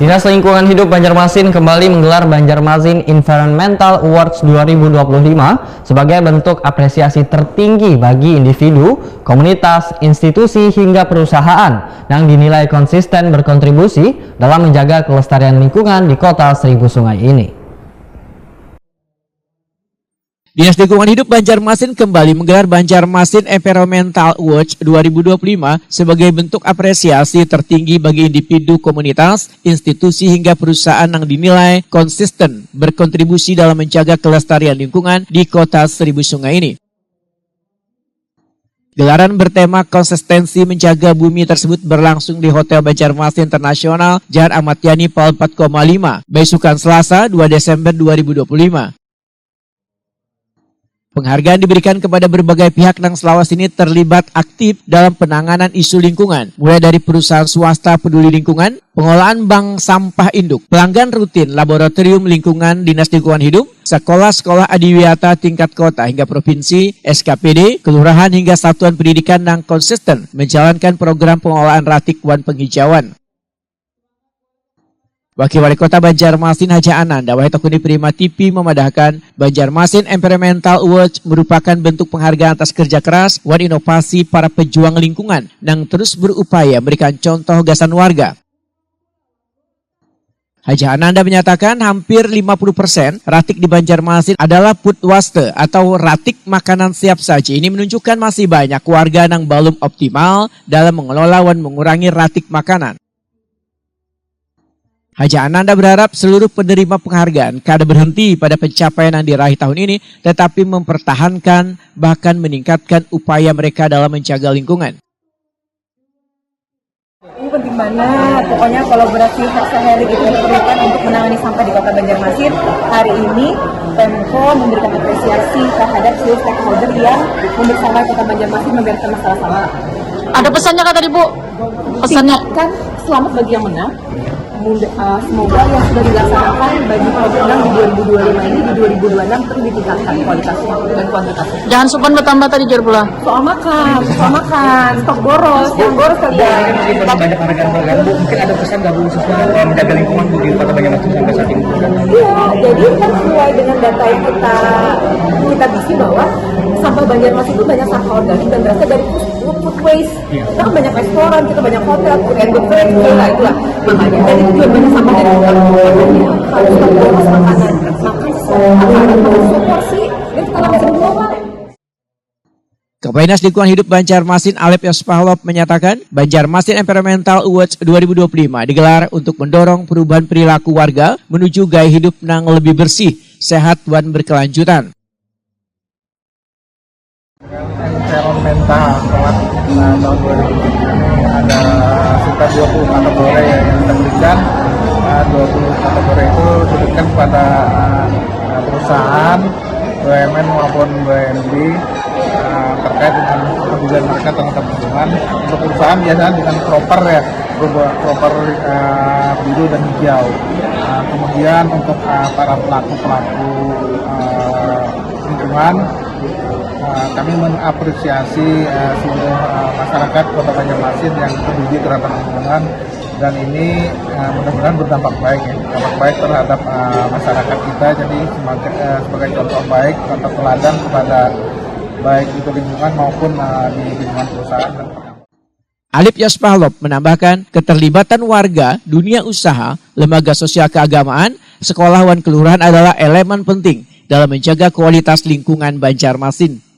Dinas Lingkungan Hidup Banjarmasin kembali menggelar Banjarmasin Environmental Awards 2025 sebagai bentuk apresiasi tertinggi bagi individu, komunitas, institusi, hingga perusahaan yang dinilai konsisten berkontribusi dalam menjaga kelestarian lingkungan di kota Seribu Sungai ini. Dinas Lingkungan Hidup Banjarmasin kembali menggelar Banjarmasin Environmental Awards 2025 sebagai bentuk apresiasi tertinggi bagi individu, komunitas, institusi, hingga perusahaan yang dinilai konsisten berkontribusi dalam menjaga kelestarian lingkungan di kota Seribu Sungai ini. Gelaran bertema konsistensi menjaga bumi tersebut berlangsung di Hotel Banjarmasin Internasional, Jalan Ahmad Yani, Pol 4,5, besukan Selasa 2 Desember 2025. Penghargaan diberikan kepada berbagai pihak yang selama ini terlibat aktif dalam penanganan isu lingkungan, mulai dari perusahaan swasta peduli lingkungan, pengolahan bank sampah induk, pelanggan rutin laboratorium lingkungan Dinas Lingkungan Hidup, sekolah-sekolah adiwiyata tingkat kota hingga provinsi, SKPD, kelurahan hingga satuan pendidikan yang konsisten menjalankan program pengolahan ratik wan penghijauan. Wakil Wali Kota Banjarmasin Haji Ananda Wahidakuni Prima TV memadahkan Banjarmasin Environmental Awards merupakan bentuk penghargaan atas kerja keras dan inovasi para pejuang lingkungan yang terus berupaya memberikan contoh gagasan warga. Haji Ananda menyatakan hampir 50% ratik di Banjarmasin adalah food waste atau ratik makanan siap saji. Ini menunjukkan masih banyak warga yang belum optimal dalam mengelola dan mengurangi ratik makanan. Haji Ananda berharap seluruh penerima penghargaan kada berhenti pada pencapaian yang diraih tahun ini, tetapi mempertahankan bahkan meningkatkan upaya mereka dalam menjaga lingkungan. Ini penting banget, pokoknya kolaborasi sehari itu diperlukan untuk menangani sampah di Kota Banjarmasin. Hari ini Pemko memberikan apresiasi terhadap seluruh stakeholder yang membersamai Kota Banjarmasin membereskan masalah sampah. Ada pesannya kata Ibu? Pesannya kan selamat bagi yang menang. Semoga yang sudah dilaksanakan bagi program di 2025 ini di 2026 terus ditingkatkan kualitasnya dan kuantitasnya. jangan supan bertambah tadi jar pula. Soal makan, stok boros, yang boros kalian. Banyak penghargaan Bu, mungkin ada pesan nggak Bu khususnya menjaga lingkungan Bu di Kota Banjarmasin sampai saat ini? Iya, jadi kan sesuai dengan data yang kita bisi bahwa sampah Banjarmasin itu banyak sampah organik dan berasal dari food waste. Kita kan banyak restoran, kita banyak hotel, food and beverage, itulah. Makanya dari tujuan banyak sampah dari makanya harus boros makanan. Makan sesuatu, makan seporsi, dan kita langsung bawa. Kepala Dinas Lingkungan Hidup Banjarmasin Alep Yospahlov menyatakan Banjarmasin Environmental Awards 2025 digelar untuk mendorong perubahan perilaku warga menuju gaya hidup yang lebih bersih, sehat, dan berkelanjutan. Environmental Award tahun 2020 ini ada sekitar 20 kategori yang kita berikan. 20 kategori itu diberikan kepada perusahaan, BUMN maupun BNB terkait dengan kepedulian mereka terhadap lingkungan. Untuk perusahaan biasanya dengan proper biru dan hijau. Kemudian untuk para pelaku lingkungan, kami mengapresiasi seluruh masyarakat Kota Banjarmasin yang peduli terhadap lingkungan, dan ini mudah-mudahan berdampak baik terhadap masyarakat kita. Jadi sebagai contoh baik, contoh teladan kepada baik itu lingkungan maupun di lingkungan perusahaan. Alip Yospahlov menambahkan keterlibatan warga, dunia usaha, lembaga sosial keagamaan, sekolah dan kelurahan adalah elemen penting dalam menjaga kualitas lingkungan Banjarmasin.